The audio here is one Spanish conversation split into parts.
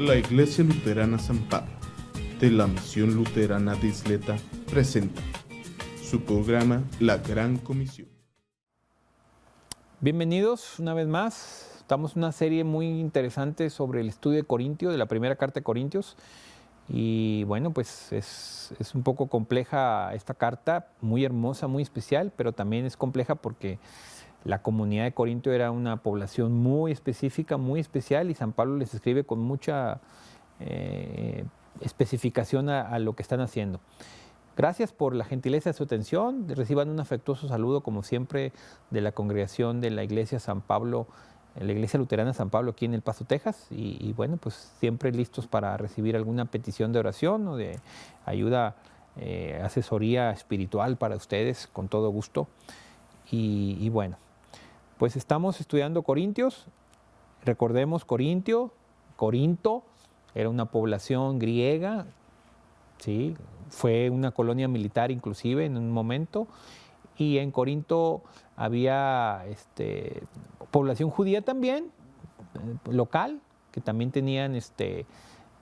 La Iglesia Luterana San Pablo, de la Misión Luterana de Isleta, presenta su programa La Gran Comisión. Bienvenidos una vez más. Estamos en una serie muy interesante sobre el estudio de Corintio, de la primera carta de Corintios. Y bueno, pues es un poco compleja esta carta, muy hermosa, muy especial, pero también es compleja porque la comunidad de Corintio era una población muy específica, muy especial, y San Pablo les escribe con mucha especificación a lo que están haciendo. Gracias por la gentileza de su atención. Reciban un afectuoso saludo, como siempre, de la congregación de la Iglesia San Pablo, la Iglesia Luterana San Pablo, aquí en El Paso, Texas. Y bueno, pues siempre listos para recibir alguna petición de oración o de ayuda, asesoría espiritual para ustedes, con todo gusto. Y bueno, pues estamos estudiando Corintios. Recordemos Corinto era una población griega, ¿sí? Fue una colonia militar inclusive en un momento, y en Corinto había población judía también, local, que también tenían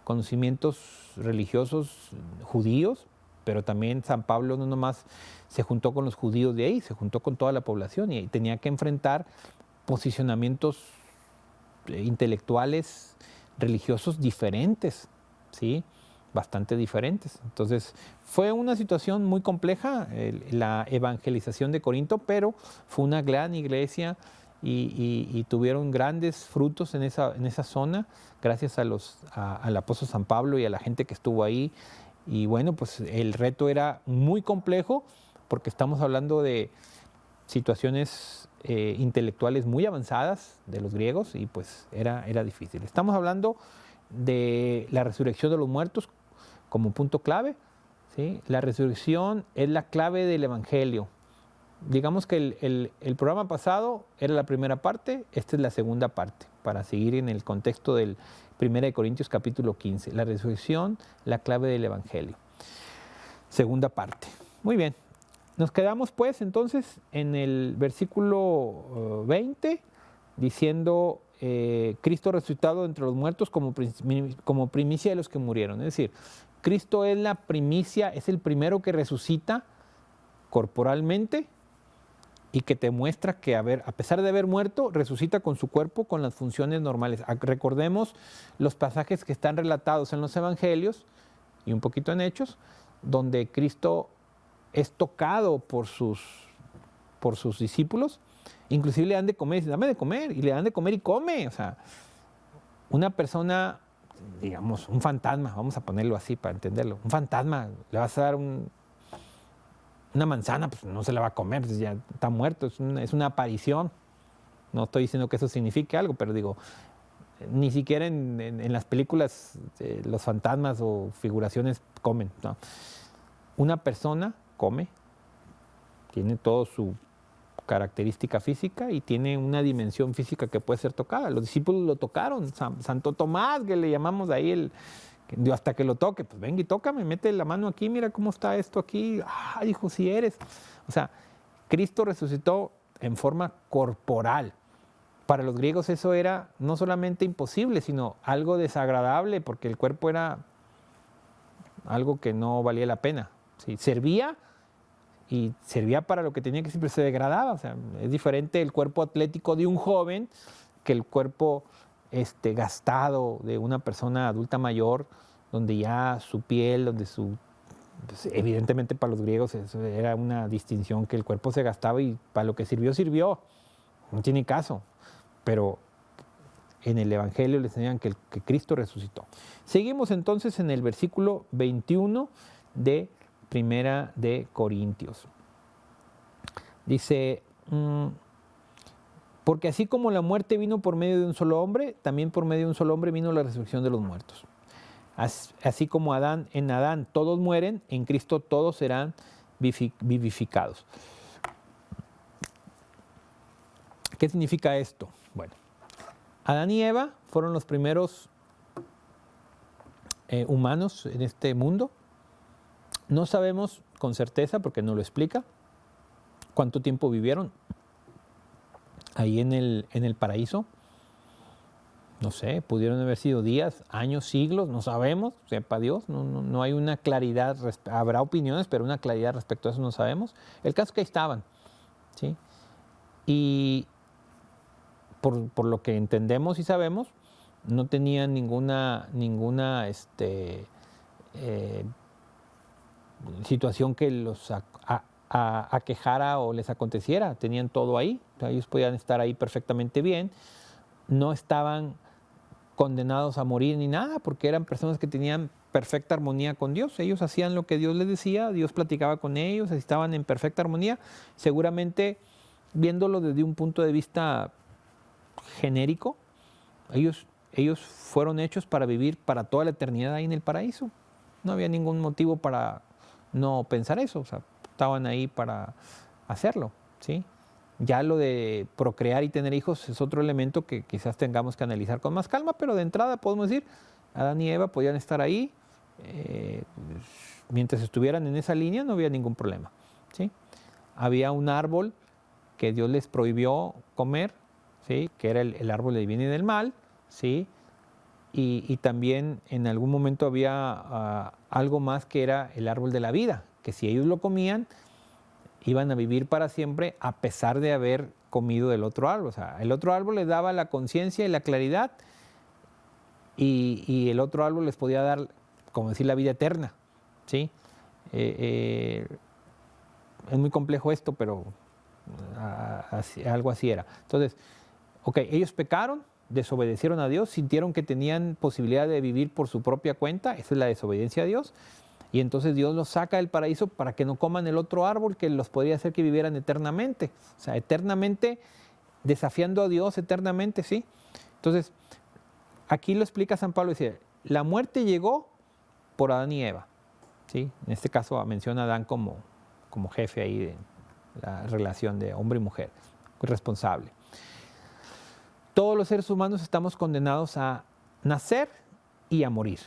conocimientos religiosos judíos, pero también San Pablo no nomás se juntó con los judíos de ahí, se juntó con toda la población y tenía que enfrentar posicionamientos intelectuales, religiosos diferentes, ¿sí? Bastante diferentes. Entonces, fue una situación muy compleja la evangelización de Corinto, pero fue una gran iglesia y tuvieron grandes frutos en esa zona, gracias al apóstol San Pablo y a la gente que estuvo ahí. Y bueno, pues el reto era muy complejo porque estamos hablando de situaciones intelectuales muy avanzadas de los griegos y pues era difícil. Estamos hablando de la resurrección de los muertos como punto clave, ¿sí? La resurrección es la clave del Evangelio. Digamos que el programa pasado era la primera parte, esta es la segunda parte, para seguir en el contexto del 1 Corintios capítulo 15. La resurrección, la clave del Evangelio. Segunda parte. Muy bien. Nos quedamos pues entonces en el versículo 20, diciendo Cristo resucitado entre los muertos como primicia de los que murieron. Es decir, Cristo es la primicia, es el primero que resucita corporalmente y que te muestra que a pesar de haber muerto, resucita con su cuerpo, con las funciones normales. Recordemos los pasajes que están relatados en los evangelios y un poquito en Hechos, donde Cristo es tocado por sus discípulos, inclusive le dan de comer, dice, dame de comer, y le dan de comer y come. O sea, una persona, digamos, un fantasma, vamos a ponerlo así para entenderlo, un fantasma, le vas a dar una manzana, pues no se la va a comer, ya está muerto, es una aparición. No estoy diciendo que eso signifique algo, pero digo, ni siquiera en las películas los fantasmas o figuraciones comen, ¿no? Una persona come, tiene toda su característica física y tiene una dimensión física que puede ser tocada. Los discípulos lo tocaron, Santo Tomás, que le llamamos ahí hasta que lo toque, pues venga y tócame, mete la mano aquí, mira cómo está esto aquí, hijo, si eres. O sea, Cristo resucitó en forma corporal. Para los griegos eso era no solamente imposible, sino algo desagradable, porque el cuerpo era algo que no valía la pena. ¿Sí? Servía para lo que tenía que, siempre se degradaba. O sea, es diferente el cuerpo atlético de un joven que el cuerpo gastado de una persona adulta mayor, donde ya su piel, pues, evidentemente para los griegos eso era una distinción, que el cuerpo se gastaba y para lo que sirvió, sirvió. No tiene caso. Pero en el Evangelio les enseñan que Cristo resucitó. Seguimos entonces en el versículo 21 de Primera de Corintios. Dice, porque así como la muerte vino por medio de un solo hombre, también por medio de un solo hombre vino la resurrección de los muertos. Así como en Adán todos mueren, en Cristo todos serán vivificados. ¿Qué significa esto? Bueno, Adán y Eva fueron los primeros humanos en este mundo. No sabemos con certeza, porque no lo explica, cuánto tiempo vivieron ahí en el paraíso. No sé, pudieron haber sido días, años, siglos, no sabemos, sepa Dios, no hay una claridad, habrá opiniones, pero una claridad respecto a eso no sabemos. El caso es que ahí estaban, ¿sí? Y por lo que entendemos y sabemos, no tenían ninguna situación que los aquejara o les aconteciera. Tenían todo ahí, o sea, ellos podían estar ahí perfectamente bien, no estaban condenados a morir ni nada, porque eran personas que tenían perfecta armonía con Dios. Ellos hacían lo que Dios les decía, Dios platicaba con ellos, estaban en perfecta armonía. Seguramente, viéndolo desde un punto de vista genérico, ellos fueron hechos para vivir para toda la eternidad ahí en el paraíso. No había ningún motivo para no pensar eso, o sea, estaban ahí para hacerlo, ¿sí? Ya lo de procrear y tener hijos es otro elemento que quizás tengamos que analizar con más calma, pero de entrada podemos decir, Adán y Eva podían estar ahí, mientras estuvieran en esa línea no había ningún problema, ¿sí? Había un árbol que Dios les prohibió comer, ¿sí? Que era el árbol del bien y del mal, ¿sí? Y también en algún momento había algo más que era el árbol de la vida, que si ellos lo comían, iban a vivir para siempre a pesar de haber comido del otro árbol. O sea, el otro árbol les daba la conciencia y la claridad y el otro árbol les podía dar, como decir, la vida eterna, ¿sí? Es muy complejo esto, pero algo así era. Entonces, ok, ellos pecaron, desobedecieron a Dios, sintieron que tenían posibilidad de vivir por su propia cuenta, esa es la desobediencia a Dios, y entonces Dios los saca del paraíso para que no coman el otro árbol que los podría hacer que vivieran eternamente, o sea, eternamente, desafiando a Dios eternamente, ¿sí? Entonces, aquí lo explica San Pablo, dice, la muerte llegó por Adán y Eva, ¿sí? En este caso menciona a Adán como jefe ahí de la relación de hombre y mujer, responsable. Todos los seres humanos estamos condenados a nacer y a morir.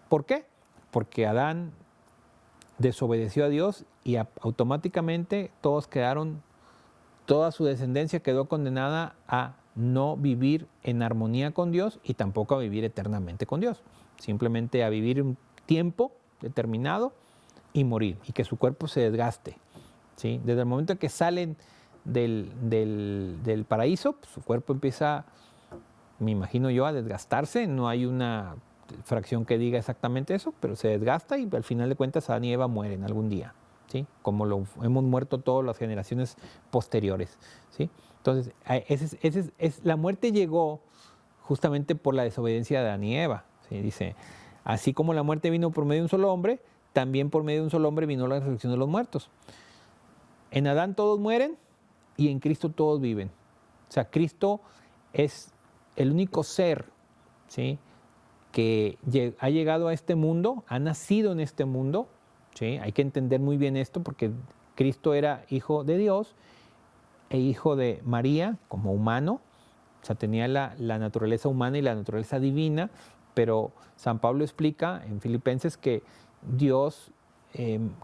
¿Por qué? Porque Adán desobedeció a Dios y automáticamente toda su descendencia quedó condenada a no vivir en armonía con Dios y tampoco a vivir eternamente con Dios. Simplemente a vivir un tiempo determinado y morir y que su cuerpo se desgaste, ¿sí? Desde el momento en que salen del paraíso, pues su cuerpo empieza, me imagino yo, a desgastarse. No hay una fracción que diga exactamente eso, pero se desgasta y al final de cuentas Adán y Eva mueren algún día, ¿sí? Como lo hemos muerto todas las generaciones posteriores, ¿sí? Entonces, la muerte llegó justamente por la desobediencia de Adán y Eva, ¿sí? Dice, así como la muerte vino por medio de un solo hombre, también por medio de un solo hombre vino la resurrección de los muertos. En Adán todos mueren y en Cristo todos viven. O sea, Cristo es el único ser, ¿sí?, que ha llegado a este mundo, ha nacido en este mundo, ¿sí? Hay que entender muy bien esto porque Cristo era hijo de Dios e hijo de María como humano, o sea, tenía la naturaleza humana y la naturaleza divina, pero San Pablo explica en Filipenses que Dios,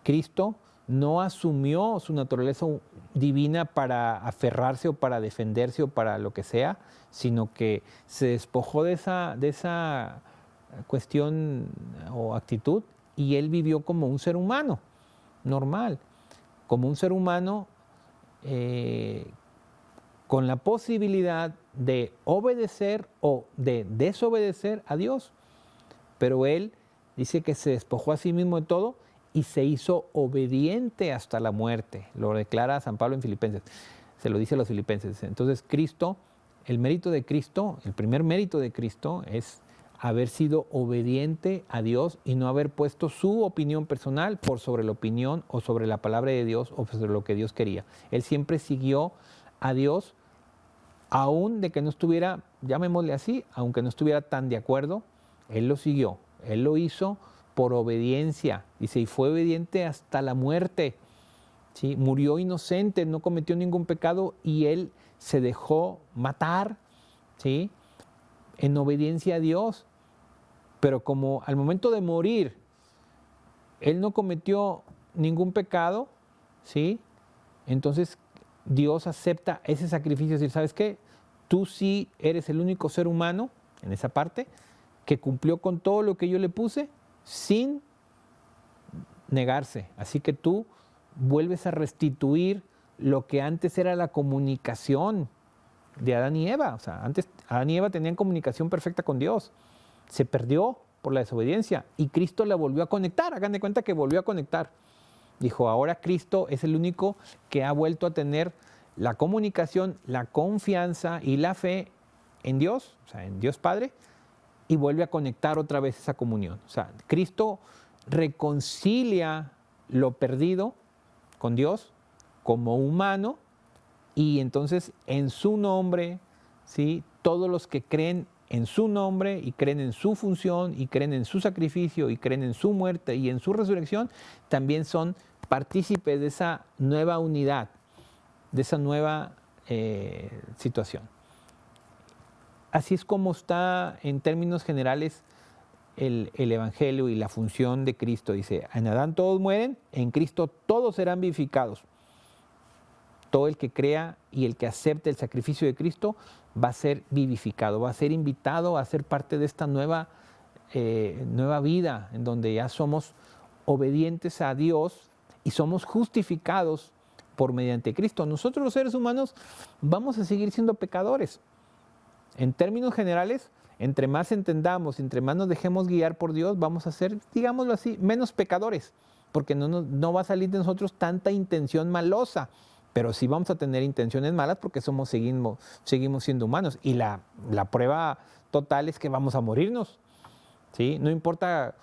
Cristo, no asumió su naturaleza divina para aferrarse o para defenderse o para lo que sea, sino que se despojó de esa cuestión o actitud y él vivió como un ser humano normal, como un ser humano con la posibilidad de obedecer o de desobedecer a Dios. Pero él dice que se despojó a sí mismo de todo y se hizo obediente hasta la muerte. Lo declara San Pablo en Filipenses. Se lo dice a los filipenses. Entonces Cristo, el mérito de Cristo, el primer mérito de Cristo es haber sido obediente a Dios y no haber puesto su opinión personal por sobre la opinión o sobre la palabra de Dios o sobre lo que Dios quería. Él siempre siguió a Dios, aun de que no estuviera, llamémosle así, aunque no estuviera tan de acuerdo, Él lo siguió. Él lo hizo por obediencia, dice, y fue obediente hasta la muerte, ¿sí? Murió inocente, no cometió ningún pecado y Él se dejó matar, ¿sí?, en obediencia a Dios. Pero como al momento de morir, Él no cometió ningún pecado, ¿sí?, entonces Dios acepta ese sacrificio, es decir, ¿sabes qué? Tú sí eres el único ser humano en esa parte, que cumplió con todo lo que yo le puse sin negarse. Así que tú vuelves a restituir lo que antes era la comunicación de Adán y Eva. O sea, antes Adán y Eva tenían comunicación perfecta con Dios. Se perdió por la desobediencia y Cristo la volvió a conectar. Hagan de cuenta que volvió a conectar. Dijo, ahora Cristo es el único que ha vuelto a tener la comunicación, la confianza y la fe en Dios, o sea, en Dios Padre, y vuelve a conectar otra vez esa comunión. O sea, Cristo reconcilia lo perdido con Dios como humano, y entonces en su nombre, ¿sí?, todos los que creen en su nombre y creen en su función y creen en su sacrificio y creen en su muerte y en su resurrección, también son partícipes de esa nueva unidad, de esa nueva situación. Así es como está en términos generales el Evangelio y la función de Cristo. Dice, en Adán todos mueren, en Cristo todos serán vivificados. Todo el que crea y el que acepte el sacrificio de Cristo va a ser vivificado, va a ser invitado a ser parte de esta nueva vida, en donde ya somos obedientes a Dios y somos justificados por mediante Cristo. Nosotros los seres humanos vamos a seguir siendo pecadores. En términos generales, entre más entendamos, entre más nos dejemos guiar por Dios, vamos a ser, digámoslo así, menos pecadores, porque no va a salir de nosotros tanta intención malosa. Pero sí vamos a tener intenciones malas porque seguimos siendo humanos. Y la prueba total es que vamos a morirnos, ¿sí? No importa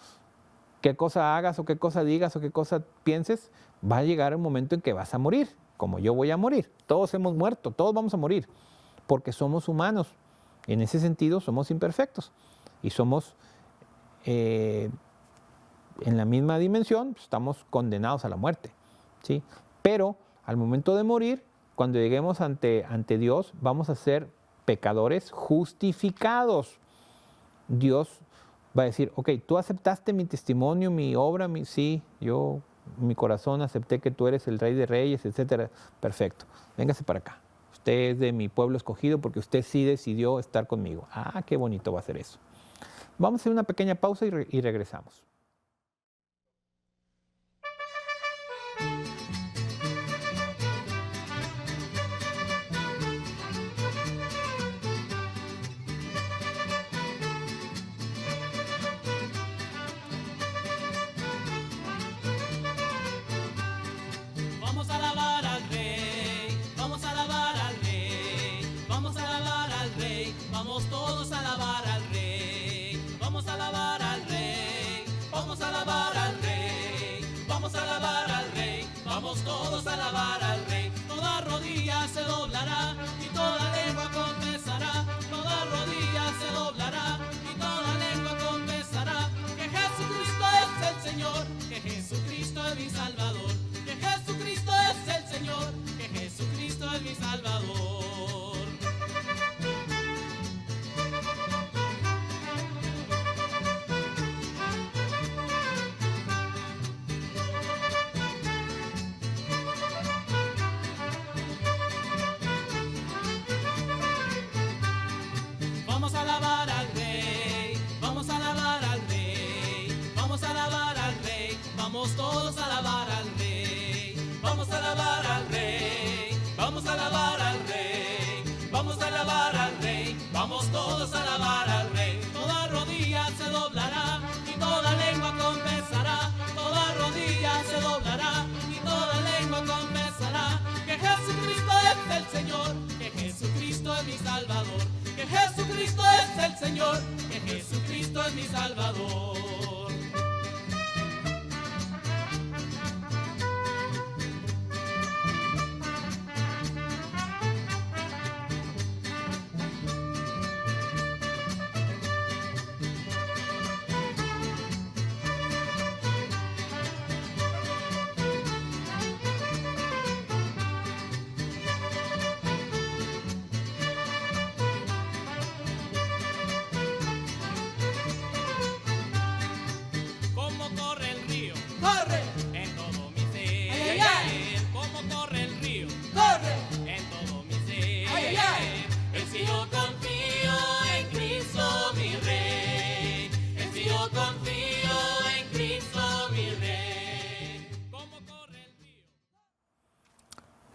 qué cosa hagas o qué cosa digas o qué cosa pienses, va a llegar un momento en que vas a morir, como yo voy a morir. Todos hemos muerto, todos vamos a morir, porque somos humanos. Y en ese sentido somos imperfectos. Y somos, en la misma dimensión, estamos condenados a la muerte, ¿sí? Pero al momento de morir, cuando lleguemos ante Dios, vamos a ser pecadores justificados. Dios va a decir, ok, tú aceptaste mi testimonio, mi obra, sí, yo, mi corazón acepté que tú eres el Rey de Reyes, etcétera. Perfecto, véngase para acá. Usted es de mi pueblo escogido porque usted sí decidió estar conmigo. Ah, qué bonito va a ser eso. Vamos a hacer una pequeña pausa y regresamos. Todos a alabar al Rey, toda rodilla se doblará y toda lengua confesará, toda rodilla se doblará y toda lengua confesará que Jesucristo es el Señor, que Jesucristo es mi Salvador, que Jesucristo es el Señor, que Jesucristo es mi Salvador. Vamos a alabar al Rey, vamos a alabar al Rey, vamos a alabar al Rey, vamos todos a alabar al Rey, vamos a alabar al Rey, vamos a alabar al Rey, vamos a alabar al Rey, vamos todos a alabar al Rey. Toda rodilla se doblará y toda lengua confesará, toda rodilla se doblará y toda lengua confesará que Jesucristo es el Señor, que Jesucristo es mi Salvador, que Jesucristo es el Señor, que Jesucristo es mi Salvador.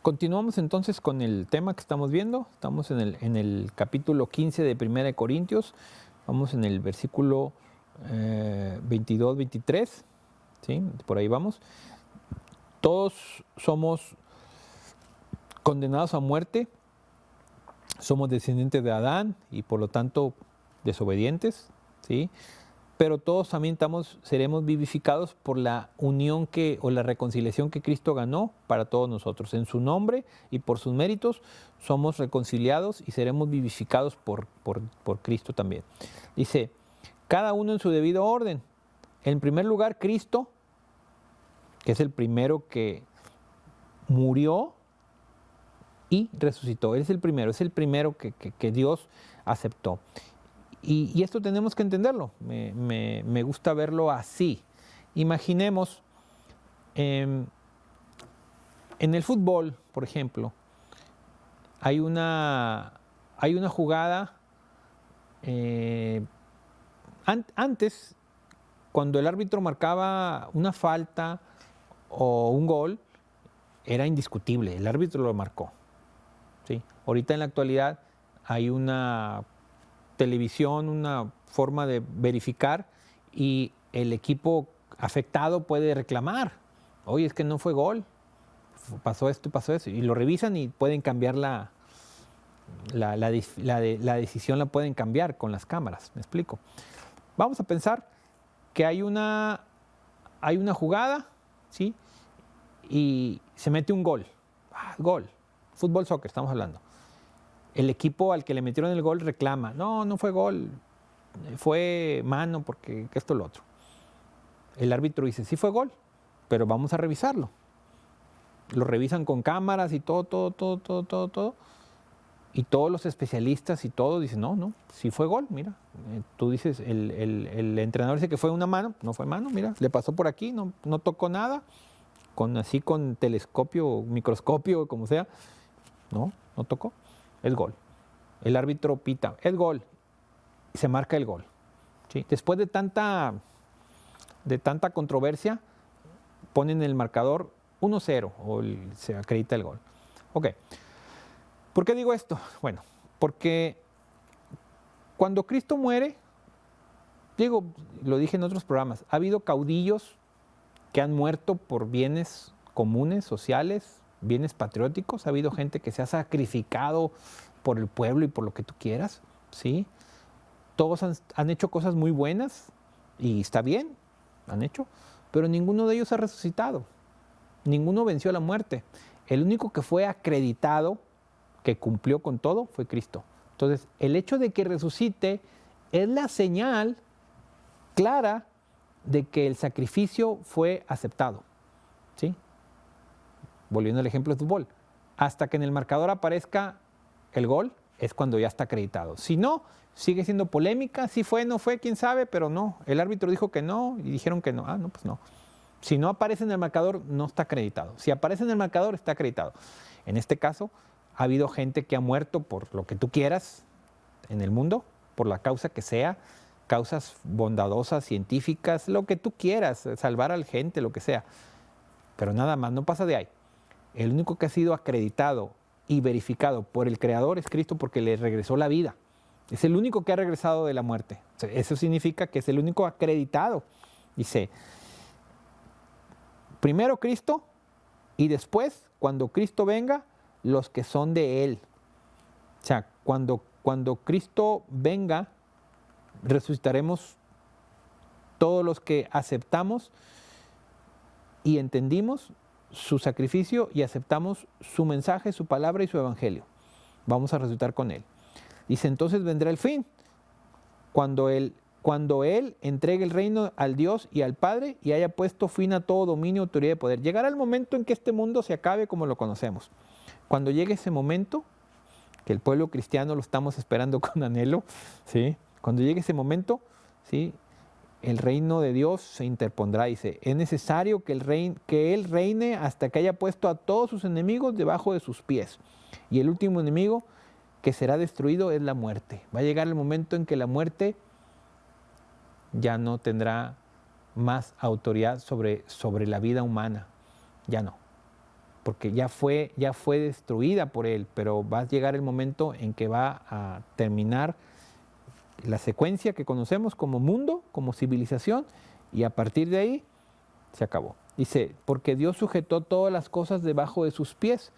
Continuamos entonces con el tema que estamos viendo. Estamos en el capítulo 15 de 1 de Corintios. Vamos en el versículo 22, 23. ¿Sí? Por ahí vamos. Todos somos condenados a muerte. Somos descendientes de Adán y por lo tanto desobedientes. ¿Sí? Pero todos también seremos vivificados por la unión o la reconciliación que Cristo ganó para todos nosotros. En su nombre y por sus méritos somos reconciliados y seremos vivificados por Cristo también. Dice, cada uno en su debido orden. En primer lugar, Cristo, que es el primero que murió y resucitó. Él es el primero que Dios aceptó. Y esto tenemos que entenderlo, me gusta verlo así. Imaginemos, en el fútbol, por ejemplo, hay una jugada, antes, cuando el árbitro marcaba una falta o un gol, era indiscutible, el árbitro lo marcó. ¿Sí? Ahorita en la actualidad hay una televisión, una forma de verificar y el equipo afectado puede reclamar. Oye, es que no fue gol, pasó esto, y lo revisan y pueden cambiar la decisión, la pueden cambiar con las cámaras, ¿me explico? Vamos a pensar que hay una jugada, ¿sí? Y se mete un gol, gol, fútbol, soccer, estamos hablando. El equipo al que le metieron el gol reclama, no fue gol, fue mano porque esto lo otro. El árbitro dice, sí fue gol, pero vamos a revisarlo. Lo revisan con cámaras y todo. Y todos los especialistas y todo dicen, no, sí fue gol, mira. Tú dices, el entrenador dice que fue una mano, no fue mano, mira, le pasó por aquí, no tocó nada, con telescopio, microscopio, como sea, no tocó. Es gol. El árbitro pita, es gol. Y se marca el gol. ¿Sí? Después de tanta controversia, ponen el marcador 1-0 o se acredita el gol. Ok. ¿Por qué digo esto? Bueno, porque cuando Cristo muere, lo dije en otros programas, ha habido caudillos que han muerto por bienes comunes, sociales, bienes patrióticos, ha habido gente que se ha sacrificado por el pueblo y por lo que tú quieras, ¿sí? Todos han hecho cosas muy buenas y está bien, han hecho, pero ninguno de ellos ha resucitado, ninguno venció la muerte. El único que fue acreditado, que cumplió con todo, fue Cristo. Entonces, el hecho de que resucite es la señal clara de que el sacrificio fue aceptado, ¿sí? Volviendo al ejemplo de fútbol, hasta que en el marcador aparezca el gol, es cuando ya está acreditado. Si no, sigue siendo polémica, si fue, no fue, quién sabe, pero no. El árbitro dijo que no y dijeron que no. No, pues no. Si no aparece en el marcador, no está acreditado. Si aparece en el marcador, está acreditado. En este caso, ha habido gente que ha muerto por lo que tú quieras en el mundo, por la causa que sea, causas bondadosas, científicas, lo que tú quieras, salvar a la gente, lo que sea. Pero nada más, no pasa de ahí. El único que ha sido acreditado y verificado por el Creador es Cristo porque le regresó la vida. Es el único que ha regresado de la muerte. O sea, eso significa que es el único acreditado. Dice, primero Cristo y después, cuando Cristo venga, los que son de Él. O sea, cuando Cristo venga, resucitaremos todos los que aceptamos y entendimos su sacrificio y aceptamos su mensaje, su palabra y su evangelio. Vamos a resucitar con Él. Dice, entonces vendrá el fin, cuando Él entregue el reino al Dios y al Padre y haya puesto fin a todo dominio, autoridad y poder. Llegará el momento en que este mundo se acabe como lo conocemos. Cuando llegue ese momento, que el pueblo cristiano lo estamos esperando con anhelo, ¿sí? Cuando llegue ese momento, ¿sí?, el reino de Dios se interpondrá. Dice, es necesario que Él reine hasta que haya puesto a todos sus enemigos debajo de sus pies. Y el último enemigo que será destruido es la muerte. Va a llegar el momento en que la muerte ya no tendrá más autoridad sobre la vida humana. Ya no. porque ya fue destruida por Él, pero va a llegar el momento en que va a terminar la secuencia que conocemos como mundo, como civilización, y a partir de ahí se acabó. Dice, porque Dios sujetó todas las cosas debajo de sus pies.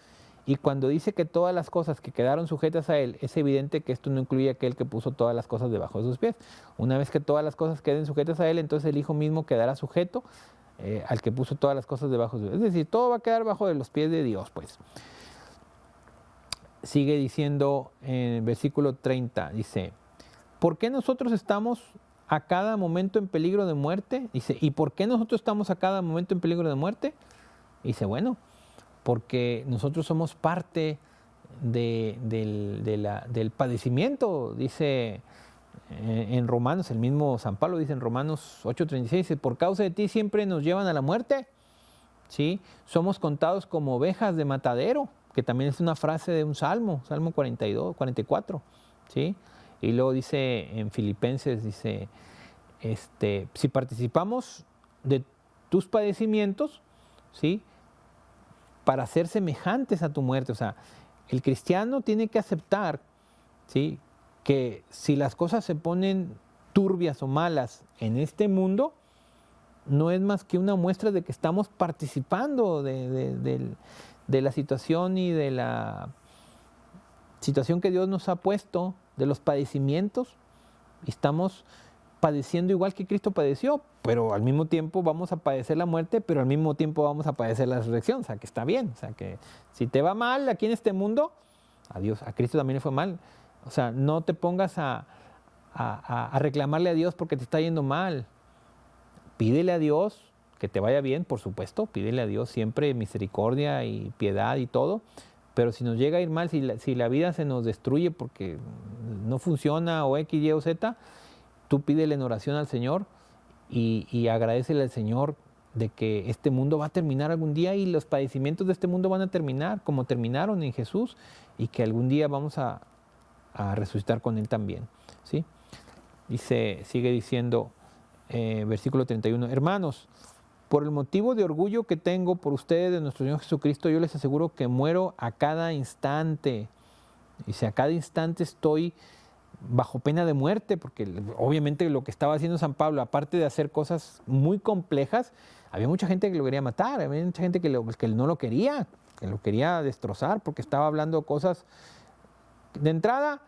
Y cuando dice que todas las cosas que quedaron sujetas a Él, es evidente que esto no incluye aquel que puso todas las cosas debajo de sus pies. Una vez que todas las cosas queden sujetas a Él, entonces el Hijo mismo quedará sujeto al que puso todas las cosas debajo de sus pies. Es decir, todo va a quedar bajo de los pies de Dios, pues. Sigue diciendo en el versículo 30, dice, ¿por qué nosotros estamos a cada momento en peligro de muerte? Dice, ¿y por qué nosotros estamos a cada momento en peligro de muerte? Dice, bueno, porque nosotros somos parte del padecimiento, dice en Romanos, el mismo San Pablo dice en Romanos 8:36, dice, por causa de ti siempre nos llevan a la muerte, ¿sí? Somos contados como ovejas de matadero, que también es una frase de un salmo, Salmo 44, ¿sí? Y luego dice en Filipenses, dice, si participamos de tus padecimientos, ¿sí?, para ser semejantes a tu muerte. O sea, el cristiano tiene que aceptar, ¿sí?, que si las cosas se ponen turbias o malas en este mundo, no es más que una muestra de que estamos participando de la situación y de la situación que Dios nos ha puesto, de los padecimientos, y estamos padeciendo igual que Cristo padeció, pero al mismo tiempo vamos a padecer la muerte, pero al mismo tiempo vamos a padecer la resurrección. O sea, que está bien. O sea, que si te va mal aquí en este mundo, a Cristo también le fue mal. O sea, no te pongas a reclamarle a Dios porque te está yendo mal. Pídele a Dios que te vaya bien, por supuesto. Pídele a Dios siempre misericordia y piedad y todo. Pero si nos llega a ir mal, si la vida se nos destruye porque no funciona o X, Y o Z, tú pídele en oración al Señor y agradécele al Señor de que este mundo va a terminar algún día y los padecimientos de este mundo van a terminar como terminaron en Jesús y que algún día vamos a resucitar con Él también, ¿sí? Sigue diciendo, versículo 31, hermanos, por el motivo de orgullo que tengo por ustedes de nuestro Señor Jesucristo, yo les aseguro que muero a cada instante. Dice, a cada instante estoy bajo pena de muerte, porque obviamente lo que estaba haciendo San Pablo, aparte de hacer cosas muy complejas, había mucha gente que lo quería matar, había mucha gente que no lo quería, que lo quería destrozar, porque estaba hablando cosas de entrada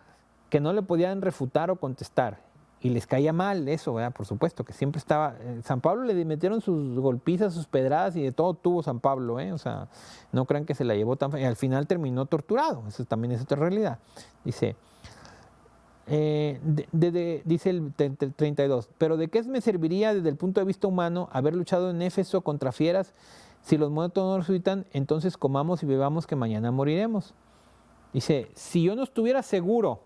que no le podían refutar o contestar, y les caía mal eso, ¿verdad? Por supuesto, que siempre estaba, San Pablo le metieron sus golpizas, sus pedradas, y de todo tuvo San Pablo, o sea, no crean que se la llevó tan fácil, y al final terminó torturado, eso también es otra realidad. Dice el 32, pero ¿de qué me serviría desde el punto de vista humano haber luchado en Éfeso contra fieras? Si los muertos no resucitan, entonces comamos y bebamos que mañana moriremos. Dice, si yo no estuviera seguro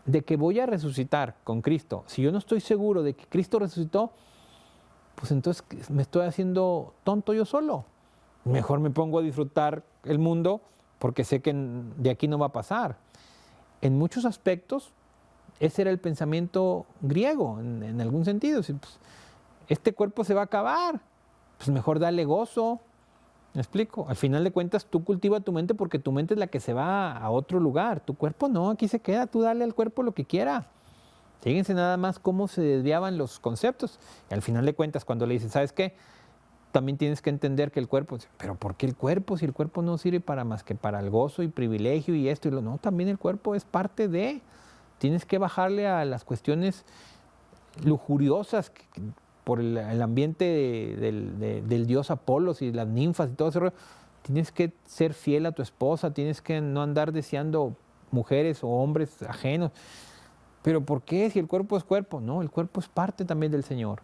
de que voy a resucitar con Cristo, si yo no estoy seguro de que Cristo resucitó, pues entonces me estoy haciendo tonto yo solo. Mejor me pongo a disfrutar el mundo porque sé que de aquí no va a pasar. En muchos aspectos, ese era el pensamiento griego, en algún sentido. Si, pues, este cuerpo se va a acabar, pues mejor dale gozo. ¿Me explico? Al final de cuentas, tú cultiva tu mente porque tu mente es la que se va a otro lugar. Tu cuerpo no, aquí se queda, tú dale al cuerpo lo que quiera. Fíjense nada más cómo se desviaban los conceptos. Y al final de cuentas, cuando le dicen, ¿sabes qué? También tienes que entender que el cuerpo, pero ¿por qué el cuerpo? Si el cuerpo no sirve para más que para el gozo y privilegio y esto y lo no, también el cuerpo es parte de. Tienes que bajarle a las cuestiones lujuriosas por el ambiente del dios Apolos y las ninfas y todo ese rollo. Tienes que ser fiel a tu esposa, tienes que no andar deseando mujeres o hombres ajenos. ¿Pero por qué? Si el cuerpo es cuerpo. No, el cuerpo es parte también del Señor.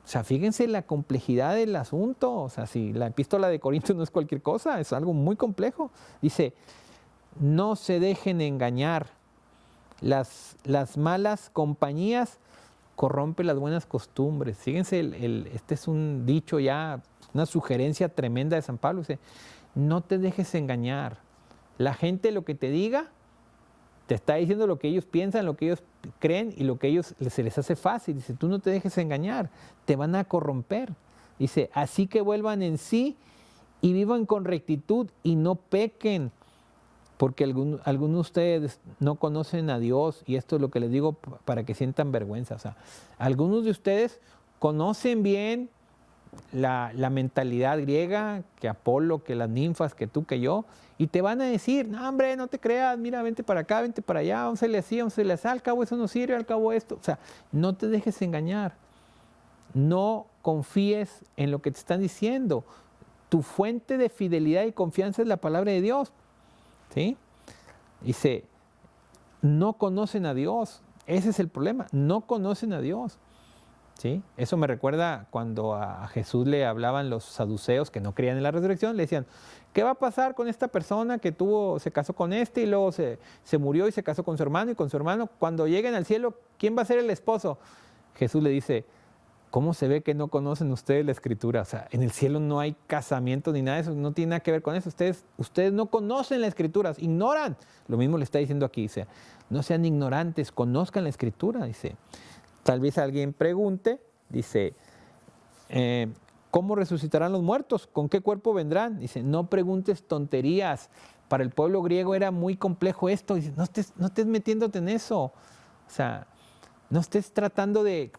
O sea, fíjense la complejidad del asunto. O sea, si la epístola de Corintios no es cualquier cosa, es algo muy complejo. Dice, no se dejen engañar. Las malas compañías corrompen las buenas costumbres. Fíjense, este es un dicho ya, una sugerencia tremenda de San Pablo. Dice, no te dejes engañar. La gente lo que te diga, te está diciendo lo que ellos piensan, lo que ellos creen y lo que ellos se les hace fácil. Dice, tú no te dejes engañar, te van a corromper. Dice, así que vuelvan en sí y vivan con rectitud y no pequen, porque algunos de ustedes no conocen a Dios, y esto es lo que les digo para que sientan vergüenza. O sea, algunos de ustedes conocen bien la mentalidad griega, que Apolo, que las ninfas, que tú, que yo, y te van a decir, no hombre, no te creas, mira, vente para acá, vente para allá, vamos a hacerle así, vamos a hacerle así, al cabo eso no sirve, al cabo esto. O sea, no te dejes engañar, no confíes en lo que te están diciendo. Tu fuente de fidelidad y confianza es la palabra de Dios, ¿sí? Dice, no conocen a Dios, ese es el problema, no conocen a Dios. ¿Sí? Eso me recuerda cuando a Jesús le hablaban los saduceos que no creían en la resurrección, le decían, ¿qué va a pasar con esta persona que se casó con este y luego se murió y se casó con su hermano y con su hermano? Cuando lleguen al cielo, ¿quién va a ser el esposo? Jesús le dice, ¿cómo se ve que no conocen ustedes la Escritura? O sea, en el cielo no hay casamiento ni nada de eso, no tiene nada que ver con eso. Ustedes no conocen la Escritura, ignoran. Lo mismo le está diciendo aquí, dice, no sean ignorantes, conozcan la Escritura, dice. Tal vez alguien pregunte, dice, ¿cómo resucitarán los muertos? ¿Con qué cuerpo vendrán? Dice, no preguntes tonterías. Para el pueblo griego era muy complejo esto. Dice, no estés metiéndote en eso. O sea, no estés tratando de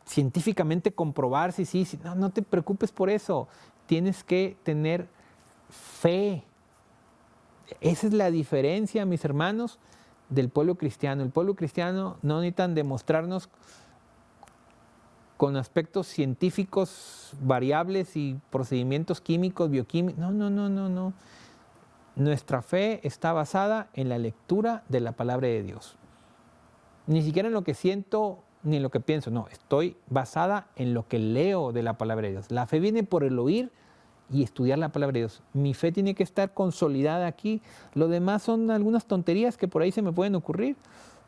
científicamente comprobar si sí. No te preocupes por eso. Tienes que tener fe. Esa es la diferencia, mis hermanos, del pueblo cristiano. El pueblo cristiano no necesitan demostrarnos con aspectos científicos, variables y procedimientos químicos, bioquímicos. No. Nuestra fe está basada en la lectura de la palabra de Dios. Ni siquiera en lo que siento ni en lo que pienso. No, estoy basada en lo que leo de la palabra de Dios. La fe viene por el oír y estudiar la palabra de Dios. Mi fe tiene que estar consolidada aquí. Lo demás son algunas tonterías que por ahí se me pueden ocurrir.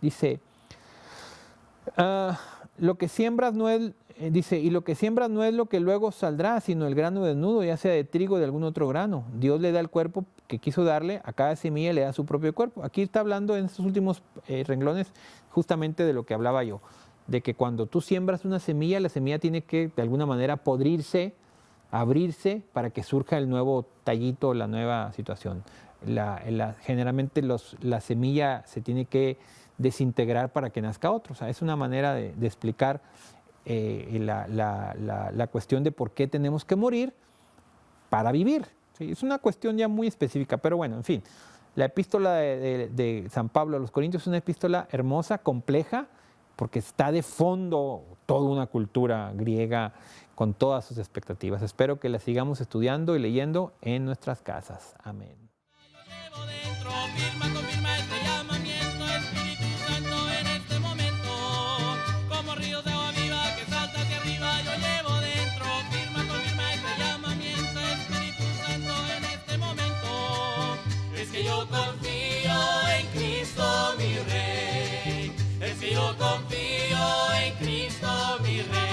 Dice, lo que siembras no es... Dice, y lo que siembras no es lo que luego saldrá, sino el grano desnudo, ya sea de trigo o de algún otro grano. Dios le da el cuerpo que quiso darle, a cada semilla le da su propio cuerpo. Aquí está hablando en estos últimos renglones justamente de lo que hablaba yo, de que cuando tú siembras una semilla, la semilla tiene que de alguna manera podrirse, abrirse para que surja el nuevo tallito, la nueva situación. Generalmente la semilla se tiene que desintegrar para que nazca otro. O sea, es una manera de explicar la cuestión de por qué tenemos que morir para vivir. ¿Sí? Es una cuestión ya muy específica, pero bueno, en fin. La epístola de San Pablo a los Corintios es una epístola hermosa, compleja, porque está de fondo toda una cultura griega con todas sus expectativas. Espero que la sigamos estudiando y leyendo en nuestras casas. Amén. Confirma este llamamiento, Espíritu Santo, en este momento. Como ríos de agua viva que salta hacia arriba, yo llevo dentro. Confirma este llamamiento, Espíritu Santo, en este momento. Es que yo confío en Cristo mi Rey. Es que yo confío en Cristo mi Rey.